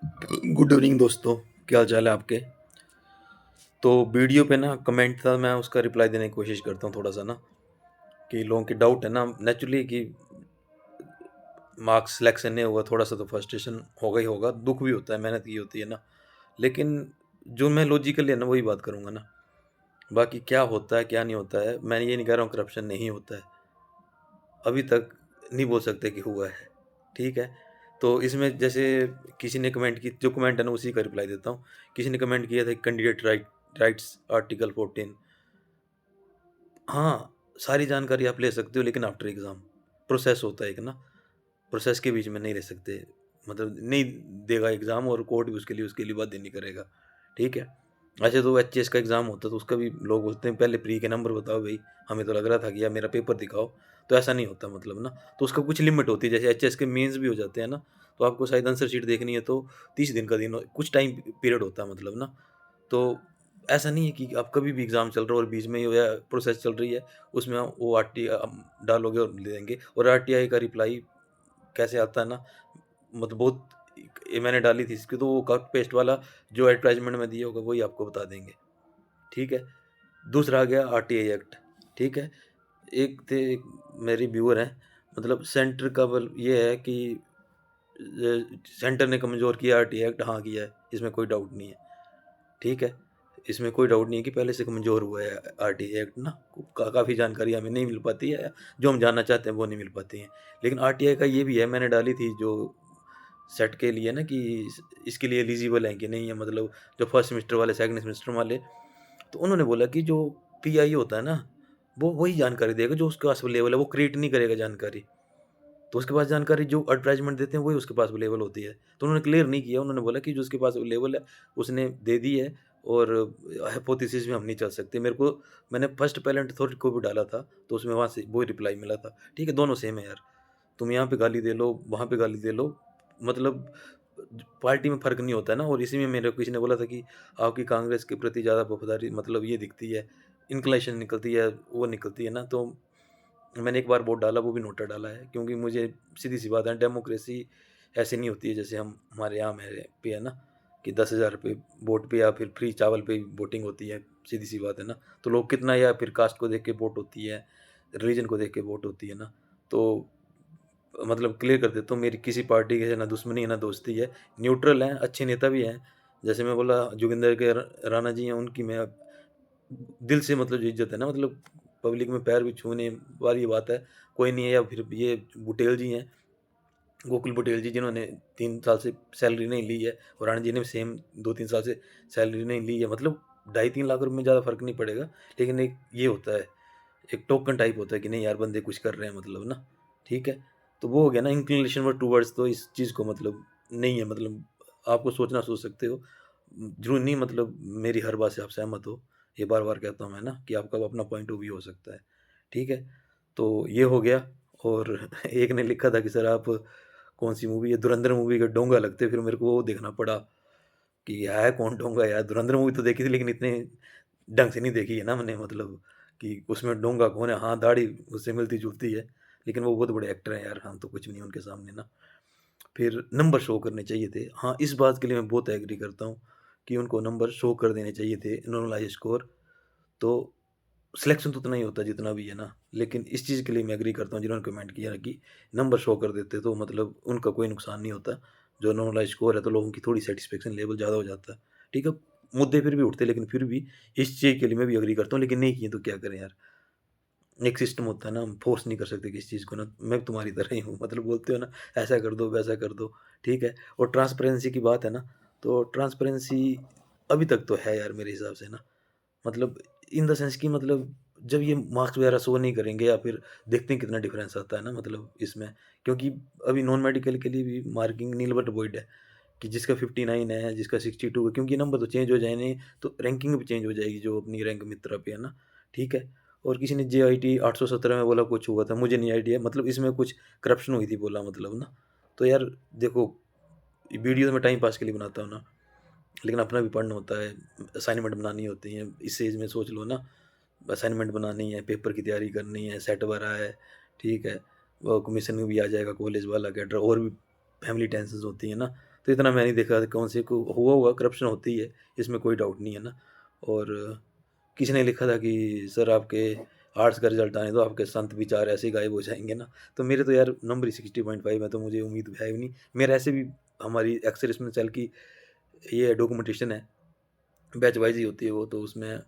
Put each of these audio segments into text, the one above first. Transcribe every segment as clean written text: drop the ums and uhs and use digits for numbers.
Good evening दोस्तों, क्या हाल चाल है आपके? तो वीडियो पे ना कमेंट था, मैं उसका रिप्लाई देने की कोशिश करता हूँ थोड़ा-सा ना, कि लोगों के डाउट है ना नेचुरली कि मार्क्स सिलेक्शन नहीं हुआ, थोड़ा-सा तो फ्रस्ट्रेशन होगा ही होगा, दुःख भी होता है, मेहनत की होती है ना। लेकिन जो मैं लॉजिकली है ना वही बात करूँगा ना, बाकी क्या होता है, क्या नहीं होता है, मैं ये नहीं कह रहा हूँ करप्शन नहीं होता है, अभी तक नहीं बोल सकते कि हुआ है, ठीक है? तो इसमें जैसे किसी ने कमेंट की, जो कमेंट है ना उसी का रिप्लाई देता हूँ। किसी ने कमेंट किया था कैंडिडेट राइट्स आर्टिकल 14। हाँ, सारी जानकारी आप ले सकते हो लेकिन आफ्टर एग्ज़ाम। प्रोसेस होता है एक ना, प्रोसेस के बीच में नहीं रह सकते। मतलब नहीं देगा एग्ज़ाम और कोर्ट भी उसके लिए बाध्य नहीं करेगा, ठीक है? अच्छा, तो एचएएस का एग्ज़ाम होता है तो उसका भी लोग बोलते हैं पहले प्री के नंबर बताओ भई, हमें तो लग रहा था कि यार मेरा पेपर दिखाओ। तो ऐसा नहीं होता मतलब ना, तो उसका कुछ लिमिट होती है। जैसे एचएएस के मेंस भी हो जाते हैं ना, तो आपको शायद आंसर शीट देखनी है तो 30 दिन का दिन कुछ टाइम पीरियड होता है मतलब ना। तो ऐसा नहीं है कि आप कभी भी एग्ज़ाम चल रहा हो और बीच में या प्रोसेस चल रही है, उसमें वो डालोगे और ले लेंगे। और आरटीआई का रिप्लाई कैसे आता है ना, मतलब बहुत ये मैंने डाली थी इसकी, तो वो कट पेस्ट वाला जो एडवर्टाइज़मेंट में दिया होगा वही आपको बता देंगे, ठीक है? दूसरा आ गया आरटीआई एक्ट, ठीक है? एक थे मेरे व्यूअर हैं, मतलब सेंटर का बल ये है कि सेंटर ने कमज़ोर किया आरटीआई एक्ट, हाँ किया है, इसमें कोई डाउट नहीं है, ठीक है? इसमें कोई डाउट नहीं है कि पहले से कमज़ोर हुआ है आरटीआई एक्ट ना, काफ़ी जानकारी हमें नहीं मिल पाती है, जो हम जानना चाहते हैं वो नहीं मिल पाती है। लेकिन आरटीआई का ये भी है, मैंने डाली थी जो सेट के लिए ना, कि इसके लिए एलिजिबल हैं कि नहीं है, मतलब जो फर्स्ट सेमेस्टर वाले, सेकंड सेमेस्टर वाले, तो उन्होंने बोला कि जो पीआई होता है ना, वो वही जानकारी देगा जो उसके पास अवेलेबल है, वो क्रिएट नहीं करेगा जानकारी। तो उसके पास जानकारी जो एडवर्टाइज़मेंट देते हैं वही उसके पास अवेलेबल होती है। तो उन्होंने क्लियर नहीं किया, उन्होंने बोला कि जो उसके पास अवेलेबल है उसने दे दी है, और हाइपोथेसिस में हम नहीं चल सकते। मैंने फर्स्ट पेरेंट अथॉरिटी को भी डाला था, तो उसमें वहाँ से वही रिप्लाई मिला था। ठीक है, दोनों सेम है यार। तुम यहाँ पे गाली दे लो, वहाँ पे गाली दे लो, मतलब पार्टी में फ़र्क नहीं होता है ना। और इसी में मेरे को किसी ने बोला था कि आपकी कांग्रेस के प्रति ज़्यादा वफ़ादारी मतलब ये दिखती है, इंक्लिनेशन निकलती है, वो निकलती है ना। तो मैंने एक बार वोट डाला, वो भी नोटा डाला है, क्योंकि मुझे सीधी-सी बात है, डेमोक्रेसी ऐसे नहीं होती है जैसे हम हमारे यहाँ मेरे पे है ना, कि 10,000 रुपए वोट पे या फिर फ्री चावल पे वोटिंग होती है, सीधी-सी बात है ना। तो लोग कितना, या फिर कास्ट को देख के वोट होती है, रिलीजन को देख के वोट होती है ना। तो मतलब क्लियर कर देता हूँ, मेरी किसी पार्टी के से ना दुश्मनी है, ना दोस्ती है, न्यूट्रल हैं, अच्छे नेता भी हैं। जैसे मैं बोला जोगिंदर के राणा जी हैं, उनकी मैं दिल से मतलब जो इज़्ज़त है ना, मतलब पब्लिक में पैर भी छूने वाली बात है, कोई नहीं है। या फिर ये बुटेल जी हैं, गोकुल बुटेल जी, जिन्होंने 3 साल से सैलरी नहीं ली है, और राणा जी ने भी सेम 2-3 साल से सैलरी नहीं ली है। मतलब ढाई 3 लाख रुपए में ज़्यादा फ़र्क नहीं पड़ेगा, लेकिन एक ये होता है, एक टोकन टाइप होता है कि नहीं यार बंदे कुछ कर रहे हैं मतलब ना, ठीक है? तो वो हो गया ना इंक्लिनेशन वर्ड टुवर्ड्स, तो इस चीज़ को मतलब नहीं है, मतलब आपको सोचना सोच सकते हो। ज़रूरी नहीं मतलब मेरी हर बात से आप सहमत हो। ये बार-बार कहता हूँ मैं ना कि आपका अपना पॉइंट ऑफ व्यू हो सकता है, ठीक है? तो ये हो गया। और एक ने लिखा था कि सर आप कौन-सी मूवी है, धुरंधर मूवी के डोंगा लगते, फिर मेरे को वो देखना पड़ा कि है कौन डोंगा यार? धुरंधर मूवी तो देखी थी लेकिन इतने ढंग से नहीं देखी है ना मैंने, मतलब कि उसमें डोंगा कौन है? हाँ, दाढ़ी उससे मिलती-जुलती है, लेकिन वो बहुत बड़े एक्टर हैं यार, हम तो कुछ नहीं उनके सामने ना। फिर नंबर शो करने चाहिए थे। हाँ, इस बात के लिए मैं बहुत एग्री करता हूँ कि उनको नंबर शो कर देने चाहिए थे, एनुअलाइज़ स्कोर। तो सिलेक्शन तो उतना ही होता है जितना भी है ना, लेकिन इस चीज़ के लिए मैं एग्री करता हूँ जिन्होंने कमेंट किया है कि नंबर शो कर देते तो मतलब उनका कोई नुकसान नहीं होता। जो एनुअलाइज़ स्कोर है तो लोगों की थोड़ी सैटिस्फैक्शन लेवल ज़्यादा हो जाता है। ठीक है, मुद्दे फिर भी उठते हैं, लेकिन फिर भी इस चीज़ के लिए मैं भी एग्री करता हूँ, लेकिन नहीं किए तो क्या करें यार? एक सिस्टम होता है ना, हम फ़ोर्स नहीं कर सकते किसी चीज़ को ना। मैं तुम्हारी तरह ही हूँ, मतलब बोलते हो ना, ऐसा कर दो, वैसा कर दो, ठीक है? और ट्रांसपेरेंसी की बात है ना, तो ट्रांसपेरेंसी अभी तक तो है यार मेरे हिसाब से ना। मतलब इन द सेंस कि मतलब जब ये मार्क्स वगैरह शो नहीं करेंगे, या फिर देखते हैं कितना डिफरेंस आता है ना मतलब इसमें। क्योंकि अभी नॉन मेडिकल के लिए भी मार्किंग नील बट वॉइड है, कि जिसका 59 है, जिसका 62 है, क्योंकि नंबर तो चेंज हो जाए नहीं, तो रैंकिंग भी चेंज हो जाएगी जो अपनी रैंक मित्रा पे है ना, ठीक है? और किसी ने जेआईटी 817 में बोला कुछ हुआ था, मुझे नहीं आइडिया, मतलब इसमें कुछ करप्शन हुई थी बोला मतलब ना। तो यार देखो, वीडियो तो मैं टाइम पास के लिए बनाता हूँ ना, लेकिन अपना भी पढ़ना होता है, असाइनमेंट बनानी होती है। इस एज में सोच लो ना, असाइनमेंट बनानी है, पेपर की तैयारी करनी है, सेट भरा है, ठीक है? वो कमीशन भी आ जाएगा कॉलेज वाला, कैडर, और भी फैमिली टेंशन्स होती है ना। तो इतना मैं नहीं देखा कौन से को हुआ हुआ करप्शन होती है, इसमें कोई डाउट नहीं है ना। और किसी ने लिखा था कि सर आपके आर्ट्स का रिज़ल्ट आने दो, आपके संत विचार ऐसे ही गायब हो जाएँगे ना। तो मेरे तो यार नंबर ही 60.5 है, तो मुझे उम्मीद है ही नहीं। मेरा ऐसे भी हमारी एक्सेल इसमें सेल की ये है, डॉक्यूमेंटेशन है, बैच वाइज़ ही होती है वो, तो उसमें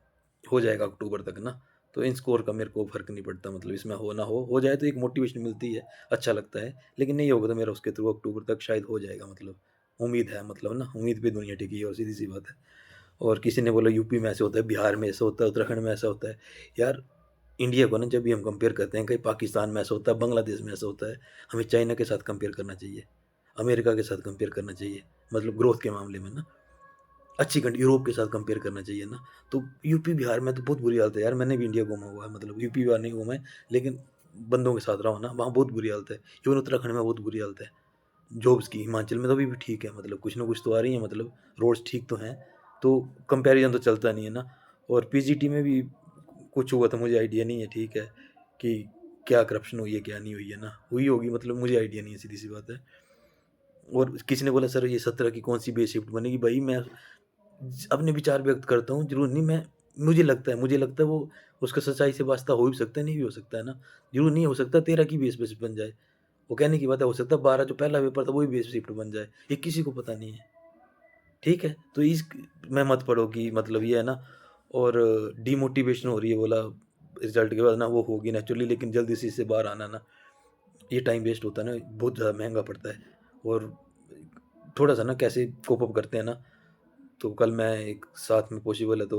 हो जाएगा अक्टूबर तक ना। तो इन स्कोर का मेरे को फ़र्क नहीं पड़ता, मतलब इसमें हो ना हो जाए तो एक मोटिवेशन मिलती है, अच्छा लगता है। लेकिन नहीं होगा तो मेरा उसके थ्रू अक्टूबर तक शायद हो जाएगा, मतलब उम्मीद है, मतलब ना उम्मीद पे दुनिया टिकी है, और सीधी-सी बात है। और किसी ने बोला यूपी में ऐसे होता है, बिहार में ऐसा होता है, उत्तराखंड में ऐसा होता है। यार इंडिया को ना जब भी हम कंपेयर करते हैं, कहीं पाकिस्तान में ऐसा होता है, बांग्लादेश में ऐसा होता है, हमें चाइना के साथ कंपेयर करना चाहिए, अमेरिका के साथ कंपेयर करना चाहिए, मतलब ग्रोथ के मामले में ना। अच्छी कंट्री यूरोप के साथ कंपेयर करना चाहिए ना। तो यूपी, बिहार में तो बहुत बुरी हालत है यार, मैंने भी इंडिया घूमा हुआ है, मतलब यूपी, बिहार नहीं घूमा है, लेकिन बंदों के साथ रहा हूँ ना, वहाँ बहुत बुरी हालत है। इवन उत्तराखंड में बहुत बुरी हालत है, जॉब्स की। हिमाचल में तो अभी भी ठीक है, मतलब कुछ ना कुछ तो आ रही है, मतलब रोड्स ठीक तो हैं, तो कंपैरिज़न तो चलता नहीं है ना। और पीजीटी में भी कुछ हुआ था, मुझे आइडिया नहीं है, ठीक है, कि क्या करप्शन हुई है, क्या नहीं हुई है ना, हुई होगी, मतलब मुझे आइडिया नहीं है, सीधी-सी बात है। और किसी ने बोला सर ये 17 की कौन-सी बेस शिफ्ट बनेगी? भाई मैं अपने विचार व्यक्त करता हूँ, ज़रूर नहीं, मैं मुझे लगता है वो उसका सच्चाई से वास्ता हो भी सकता है, नहीं भी हो सकता है ना। ज़रूर नहीं हो सकता 13 की बेस पे शिफ्ट बन जाए। वो कहने की बात है, हो सकता है 12 जो पहला पेपर था, वो ही बेस शिफ्ट बन जाए। ये किसी को पता नहीं है, ठीक है? तो इस में मत पड़ो कि मतलब ये है ना। और डिमोटिवेशन हो रही है, बोला रिज़ल्ट के बाद ना, वो होगी नेचुरली, लेकिन जल्दी से इससे बाहर आना ना, ये टाइम वेस्ट होता है ना, बहुत ज़्यादा महँगा पड़ता है। और थोड़ा-सा ना कैसे कोप अप करते हैं ना, तो कल मैं एक साथ में पॉसिबल है तो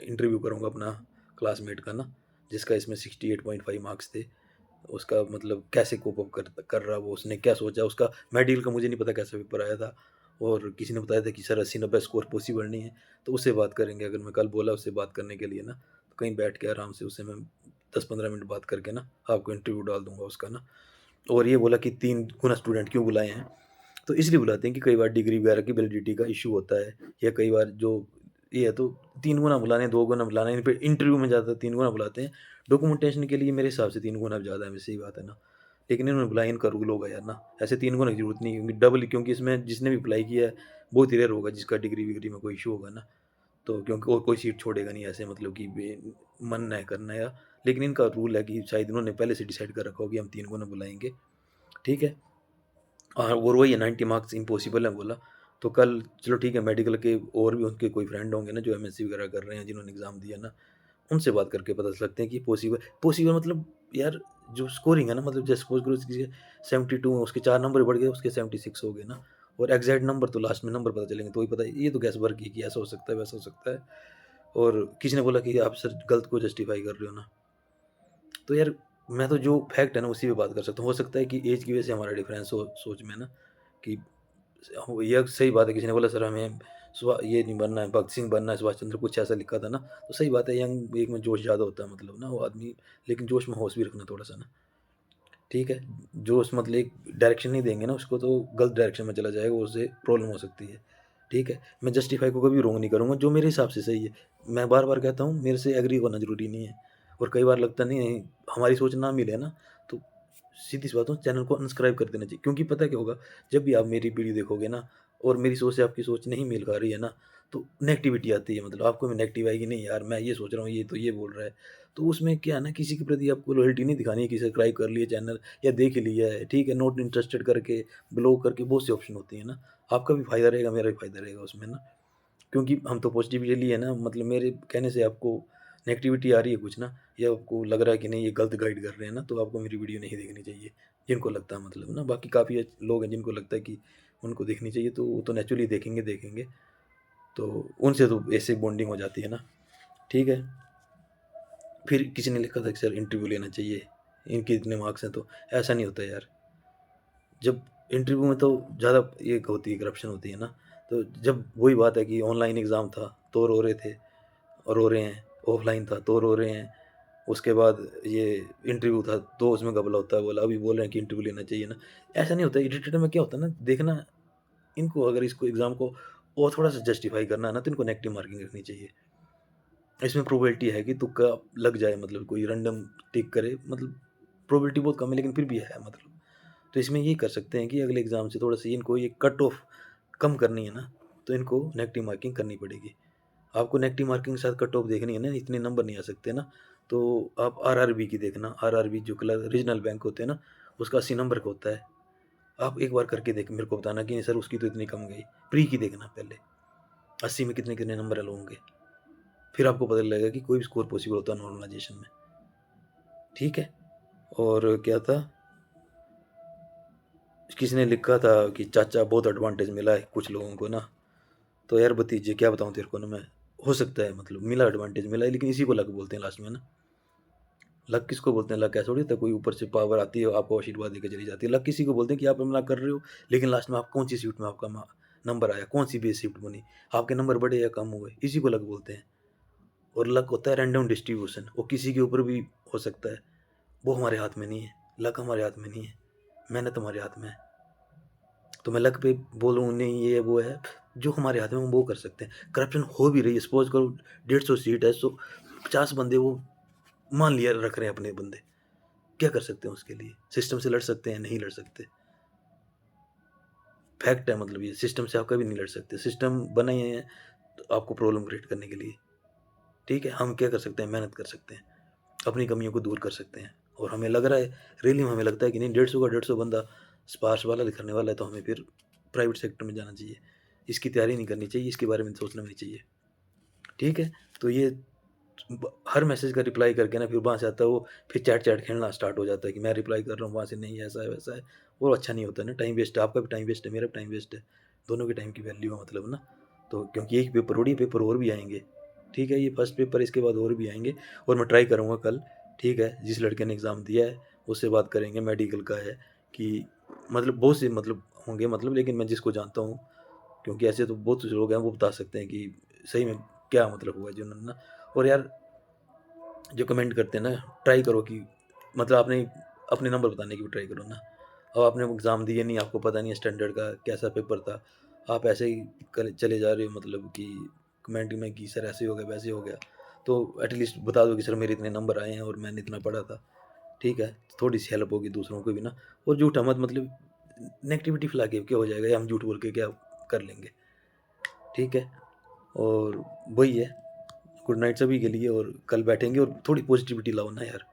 इंटरव्यू करूँगा अपना क्लासमेट का ना, जिसका इसमें 68.5 मार्क्स थे। उसका मतलब कैसे कोप अप कर रहा वो, उसने क्या सोचा, उसका मेडिकल का मुझे नहीं पता कैसा पेपर आया था। और किसी ने बताया था कि सर 80-90 स्कोर पॉसिबल नहीं है, तो उससे बात करेंगे। अगर मैं कल बोला उससे बात करने के लिए ना, तो कहीं बैठ के आराम से उससे मैं 10-15 मिनट बात करके ना, आपको इंटरव्यू डाल दूँगा उसका ना। और ये बोला कि 3 गुना स्टूडेंट क्यों बुलाए हैं? तो इसलिए बुलाते हैं कि कई बार डिग्री वगैरह की वैलिडिटी का इश्यू होता है, या कई बार जो ये है, तो 3 गुना बुलाने हैं, 2 गुना बुलाने हैं, फिर इंटरव्यू में ज़्यादातर 3 गुना बुलाते हैं। डॉक्यूमेंटेशन के लिए मेरे हिसाब से 3 गुना ज़्यादा है, वैसे ही बात है ना। लेकिन इन्होंने बुलाया, इनका रूल होगा यार ना, ऐसे 3 गुना की ज़रूरत नहीं है, क्योंकि डबल, क्योंकि इसमें जिसने भी अप्लाई किया है, बहुत ही रेयर होगा जिसका डिग्री-विग्री में कोई इश्यू होगा ना। तो क्योंकि और कोई सीट छोड़ेगा नहीं ऐसे, मतलब कि मन है करना, या लेकिन इनका रूल है कि शायद इन्होंने पहले से डिसाइड कर रखा हो कि हम 3 गुना बुलाएँगे, ठीक है? हाँ, और वही है, 90 मार्क्स इम्पॉसिबल है बोला। तो कल चलो ठीक है, मेडिकल के और भी उनके कोई फ्रेंड होंगे ना जो एमएससी वगैरह कर रहे हैं, जिन्होंने एग्ज़ाम दिया ना, उनसे बात करके पता सकते हैं कि पॉसिबल पॉसिबल मतलब यार, जो स्कोरिंग है ना, मतलब जैसे सपोज़ करो किसी के 72 है, उसके 4 नंबर बढ़ गए, उसके 76 हो गए ना। और एग्ज़ैक्ट नंबर तो लास्ट में नंबर पता चलेंगे तो ही पता है, ये तो गैस वर्क ही है कि ऐसा हो सकता है, वैसा हो सकता है। और किसी ने बोला कि आप सर गलत को जस्टिफ़ाई कर रहे हो ना। तो यार मैं तो जो फैक्ट है ना उसी पे बात कर सकता हूँ। हो सकता है कि ऐज की वजह से हमारा डिफरेंस हो सोच में ना, कि हो, यह सही बात है। किसी ने बोला सर हमें ये नहीं बनना है, भगत सिंह बनना है, सुभाष चंद्र, कुछ ऐसा लिखा था ना, तो सही बात है, यंग एक में जोश ज़्यादा होता है, मतलब ना वो आदमी, लेकिन जोश में होश भी रखना थोड़ा-सा ना, ठीक है? जोश मतलब एक डायरेक्शन नहीं देंगे ना उसको, तो गलत डायरेक्शन में चला जाएगा, उससे प्रॉब्लम हो सकती है, ठीक है? मैं जस्टिफाई को कभी रॉन्ग नहीं करूँगा, जो मेरे हिसाब से सही है। मैं बार-बार कहता हूँ, मेरे से एग्री होना ज़रूरी नहीं है। और कई बार लगता नहीं है, हमारी सोच ना मिले ना, तो सीधी सी बात है, चैनल को अनसब्सक्राइब कर देना चाहिए, क्योंकि पता क्या होगा, जब भी आप मेरी वीडियो देखोगे ना, और मेरी सोच से आपकी सोच नहीं मिल पा रही है ना, तो नेगेटिविटी आती है, मतलब आपको भी नेगेटिव आएगी, नहीं यार मैं ये सोच रहा हूँ, ये तो ये बोल रहा है। तो उसमें क्या है ना, किसी के प्रति आपको लॉयल्टी नहीं दिखानी है कि सब्सक्राइब कर लिए चैनल, या देख ही लिया है, ठीक है, नॉट इंटरेस्टेड करके, ब्लॉक करके, बहुत सी ऑप्शन होती है ना। आपका भी फ़ायदा रहेगा, मेरा भी फ़ायदा रहेगा उसमें ना, क्योंकि हम तो पॉजिटिवली है ना, मतलब मेरे कहने से आपको नेगेटिविटी आ रही है कुछ ना, या आपको लग रहा है कि नहीं ये गलत गाइड कर रहे हैं ना, तो आपको मेरी वीडियो नहीं देखनी चाहिए, जिनको लगता है, मतलब ना। बाकी काफ़ी लोग हैं जिनको लगता है कि उनको देखनी चाहिए, तो वो तो नेचुरली देखेंगे, तो उनसे तो ऐसे बॉन्डिंग हो जाती है ना, ठीक है। फिर किसी ने लिखा था कि सर इंटरव्यू लेना चाहिए, इनके इतने मार्क्स हैं, तो ऐसा नहीं होता यार। जब इंटरव्यू में तो ज़्यादा ये होती है, करप्शन होती है ना। तो जब वही बात है कि ऑनलाइन एग्ज़ाम था तो रो रहे थे और रो रहे हैं, ऑफ़लाइन था तो रो रहे हैं, उसके बाद ये इंटरव्यू था तो उसमें घपला होता है, बोला अभी बोल रहे हैं कि इंटरव्यू लेना चाहिए ना। ऐसा नहीं होता, इरिटेटेड में क्या होता है ना, देखना, इनको अगर इसको एग्ज़ाम को और थोड़ा-सा जस्टिफ़ाई करना है ना, तो इनको नेगेटिव मार्किंग रखनी चाहिए। इसमें प्रोबेबिलिटी है कि तुक्का लग जाए, मतलब कोई रैंडम टिक करे, मतलब प्रोबेबिलिटी बहुत कम है, लेकिन फिर भी है, मतलब। तो इसमें ये कर सकते हैं कि अगले एग्ज़ाम से थोड़ा-सा इनको ये कट ऑफ कम करनी है ना, तो इनको नेगेटिव मार्किंग करनी पड़ेगी। आपको नेगेटिव मार्किंग के साथ कट ऑफ देखनी है ना, इतने नंबर नहीं आ सकते ना, तो आप आरआरबी की देखना, आरआरबी जो रीजनल बैंक होते हैं ना, उसका 80 नंबर का होता है। आप एक बार करके देख मेरे को बताना कि नहीं सर उसकी तो इतनी कम गई। प्री की देखना पहले, 80 में कितने-कितने नंबर अलाउ होंगे। फिर आपको पता लगेगा कि कोई भी स्कोर पॉसिबल होता है नॉर्मलाइज़ेशन में। ठीक है? और क्या था, किसी ने लिखा था कि चाचा बहुत एडवांटेज मिला है कुछ लोगों को ना, तो यार भतीजे क्या बताऊँ तेरे को ना मैं, हो सकता है मतलब मिला एडवांटेज मिला है, लेकिन इसी को लक बोलते हैं लास्ट में ना। लक किसको बोलते हैं? लक ऐसा थोड़ी होता है कोई ऊपर से पावर आती है, आपको आशीर्वाद देके चली जाती है। लक किसी को बोलते हैं कि आप अपना कर रहे हो, लेकिन लास्ट में आप कौन-सी शिफ्ट में आपका नंबर आया, कौन-सी बेस शिफ्ट बनी, आपके नंबर बढ़े या कम हुए, इसी को लक बोलते हैं। और लक होता है रैंडम डिस्ट्रीब्यूशन, वो किसी के ऊपर भी हो सकता है, वो हमारे हाथ में नहीं है। लक हमारे हाथ में नहीं है, मेहनत हमारे हाथ में है। तो मैं लक पे बोलूँ नहीं ये वो है, जो हमारे हाथ में हम वो कर सकते हैं। करप्शन हो भी रही है, सपोज़ करो 150 सीट है, सो 50 बंदे वो मान लिया रख रहे हैं अपने बंदे। क्या कर सकते हैं उसके लिए? सिस्टम से लड़ सकते हैं? नहीं लड़ सकते। फैक्ट है मतलब ये, सिस्टम से आप कभी नहीं लड़ सकते। सिस्टम बने हैं तो आपको प्रॉब्लम क्रिएट करने के लिए। ठीक है? हम क्या कर सकते हैं? मेहनत कर सकते हैं। अपनी कमियों को दूर कर सकते हैं। और हमें लग रहा है, रियली में हमें लगता है कि नहीं 150 का 150 बंदा स्पार्श वाला लिखने वाला है, तो हमें फिर प्राइवेट सेक्टर में जाना चाहिए। इसकी तैयारी नहीं करनी चाहिए, इसके बारे में सोचना भी नहीं चाहिए। ठीक है? तो ये हर मैसेज का रिप्लाई करके ना फिर वहाँ से आता है वो, फिर चैट-चैट खेलना स्टार्ट हो जाता है कि मैं रिप्लाई कर रहा हूँ, वहाँ से नहीं ऐसा है, वैसा है। वो अच्छा नहीं होता है ना, टाइम वेस्ट है, आपका भी टाइम वेस्ट है, मेरा भी टाइम वेस्ट है। दोनों के टाइम की वैल्यू है मतलब ना। तो क्योंकि एक पेपर थोड़ी, पेपर और भी आएँगे। ठीक है? ये फर्स्ट पेपर, इसके बाद और भी आएँगे और मैं ट्राई करूँगा कल, ठीक है? जिस लड़के ने एग्ज़ाम दिया है, उससे बात करेंगे, मेडिकल का है कि मतलब बहुत से मतलब होंगे मतलब, लेकिन मैं जिसको जानता हूँ, क्योंकि ऐसे तो बहुत से लोग हैं, वो बता सकते हैं कि सही में क्या मतलब हुआ जिन्होंने ना। और यार जो कमेंट करते हैं ना, ट्राई करो कि मतलब आपने अपने नंबर बताने की भी ट्राई करो ना। अब आपने एग्ज़ाम दिए नहीं, आपको पता नहीं है स्टैंडर्ड का कैसा पेपर था। आप ऐसे ही कर चले जा रहे हो मतलब कि कमेंट में कि सर ऐसे हो गया, वैसे हो गया। तो एटलीस्ट बता दो कि सर मेरे इतने नंबर आए हैं और मैंने इतना पढ़ा था। ठीक है? थोड़ी-सी हेल्प होगी दूसरों को भी ना। और झूठा मत मतलब नेगेटिविटी फैला के क्या हो जाएगा, या हम झूठ बोल के क्या कर लेंगे। ठीक है? और वही है, गुड नाइट सभी के लिए, और कल बैठेंगे और थोड़ी पॉजिटिविटी लाओ ना यार।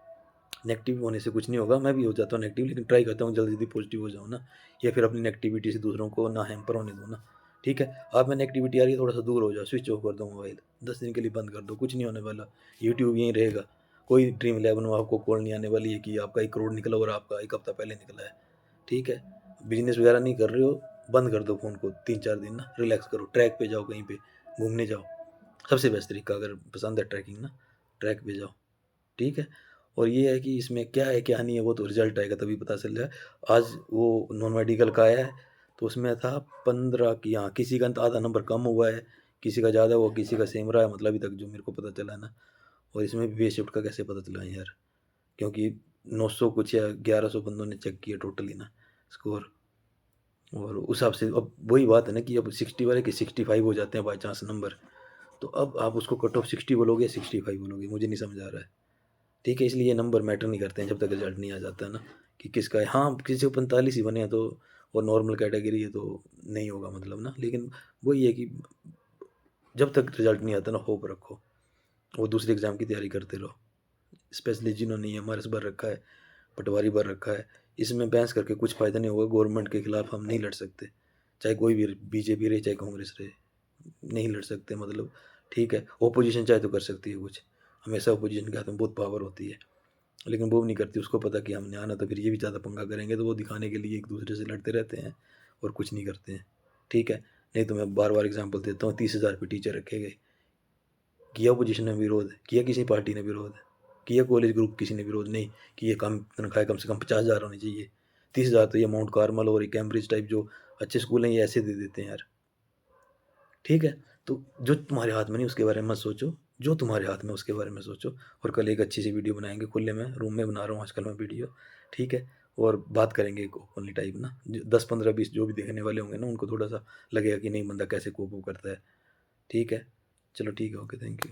नेगेटिव होने से कुछ नहीं होगा, मैं भी हो जाता हूँ नेगेटिव, लेकिन ट्राई करता हूँ जल्दी-जल्दी पॉजिटिव हो जाऊँ ना, या फिर अपनी नेगेटिविटी से दूसरों को ना हैम्पर होने दूँ ना। ठीक है? आप में नेगेटिविटी आ रही है, थोड़ा-सा दूर हो जाओ, स्विच ऑफ कर दो मोबाइल, 10 दिन के लिए बंद कर दो, कुछ नहीं होने वाला। यूट्यूब यहीं रहेगा, कोई ड्रीम 11 में आपको कॉल नहीं आने वाली है कि आपका 1 करोड़ निकला और आपका 1 हफ्ता पहले निकला है। ठीक है? बिज़नेस वगैरह नहीं कर रहे हो, बंद कर दो फ़ोन को 3-4 दिन ना, रिलैक्स करो, ट्रैक पे जाओ, कहीं पे घूमने जाओ। सबसे बेस्ट तरीका, अगर पसंद है ट्रैकिंग ना, ट्रैक पे जाओ। ठीक है? और ये है कि इसमें क्या है, क्या नहीं है, वो तो रिज़ल्ट आएगा तभी पता चल रहा है। आज वो नॉन मेडिकल का आया है, तो उसमें था 15 कि हाँ, किसी का आधा नंबर कम हुआ है, किसी का ज़्यादा हुआ, किसी का सेम रहा है, मतलब अभी तक जो मेरे को पता चला है ना। और इसमें भी शिफ्ट का कैसे पता चला है यार? क्योंकि 900 कुछ या 1100 बंदों ने चेक किया टोटली ना स्कोर। और उस हिसाब से अब वही बात है ना कि अब 60 वाले के 65 हो जाते हैं बाय चांस नंबर। तो अब आप उसको कट ऑफ 60 बोलोगे या 65 बोलोगे, मुझे नहीं समझ आ रहा है। ठीक है, इसलिए ये नंबर मैटर नहीं करते हैं जब तक रिजल्ट नहीं आ जाता है ना, कि किसका है। हाँ, किसी को 45 ही बने हैं तो, और नॉर्मल कैटेगरी है तो नहीं होगा मतलब ना, लेकिन वही है कि जब तक रिजल्ट नहीं आता ना, होप रखो और दूसरे एग्ज़ाम की तैयारी करते रहो। स्पेशली जिन्होंने एमआरएस भर रखा है, पटवारी भर रखा है, इसमें बहस करके कुछ फ़ायदा नहीं होगा। गवर्नमेंट के खिलाफ हम नहीं लड़ सकते, चाहे कोई भी बीजेपी रहे, चाहे कांग्रेस रहे, नहीं लड़ सकते मतलब। ठीक है, ऑपोजिशन चाहे तो कर सकती है कुछ, हमेशा ऑपोजिशन के हाथ में बहुत पावर होती है, लेकिन वो नहीं करती। उसको पता कि हमने आना तो फिर ये भी ज़्यादा पंगा करेंगे, तो वो दिखाने के लिए एक दूसरे से लड़ते रहते हैं और कुछ नहीं करते हैं। ठीक है? नहीं तो मैं बार-बार एग्ज़ाम्पल देता हूँ, 30,000 पे टीचर रखे गए, किया अपोजिशन ने विरोध, किया किसी पार्टी ने विरोध, किया कॉलेज ग्रुप किसी ने विरोध नहीं, कि ये कम तनख्वाहें कम से कम 50,000 होनी चाहिए। 30,000 तो ये माउंट कार्मल और ये कैम्ब्रिज टाइप जो अच्छे स्कूल हैं, ये ऐसे दे देते हैं यार। ठीक है? तो जो तुम्हारे हाथ में नहीं उसके बारे में मत सोचो, जो तुम्हारे हाथ में उसके बारे में सोचो। और कल एक अच्छी सी वीडियो बनाएँगे खुले में, रूम में बना रहा हूँ आजकल मैं वीडियो, ठीक है? और बात करेंगे एक ओपनली टाइप ना, ज 10, 15, 20 जो भी देखने वाले होंगे ना, उनको थोड़ा-सा लगेगा कि नहीं बंदा कैसे कोप-वूप करता है। ठीक है? चलो ठीक है, ओके, थैंक यू।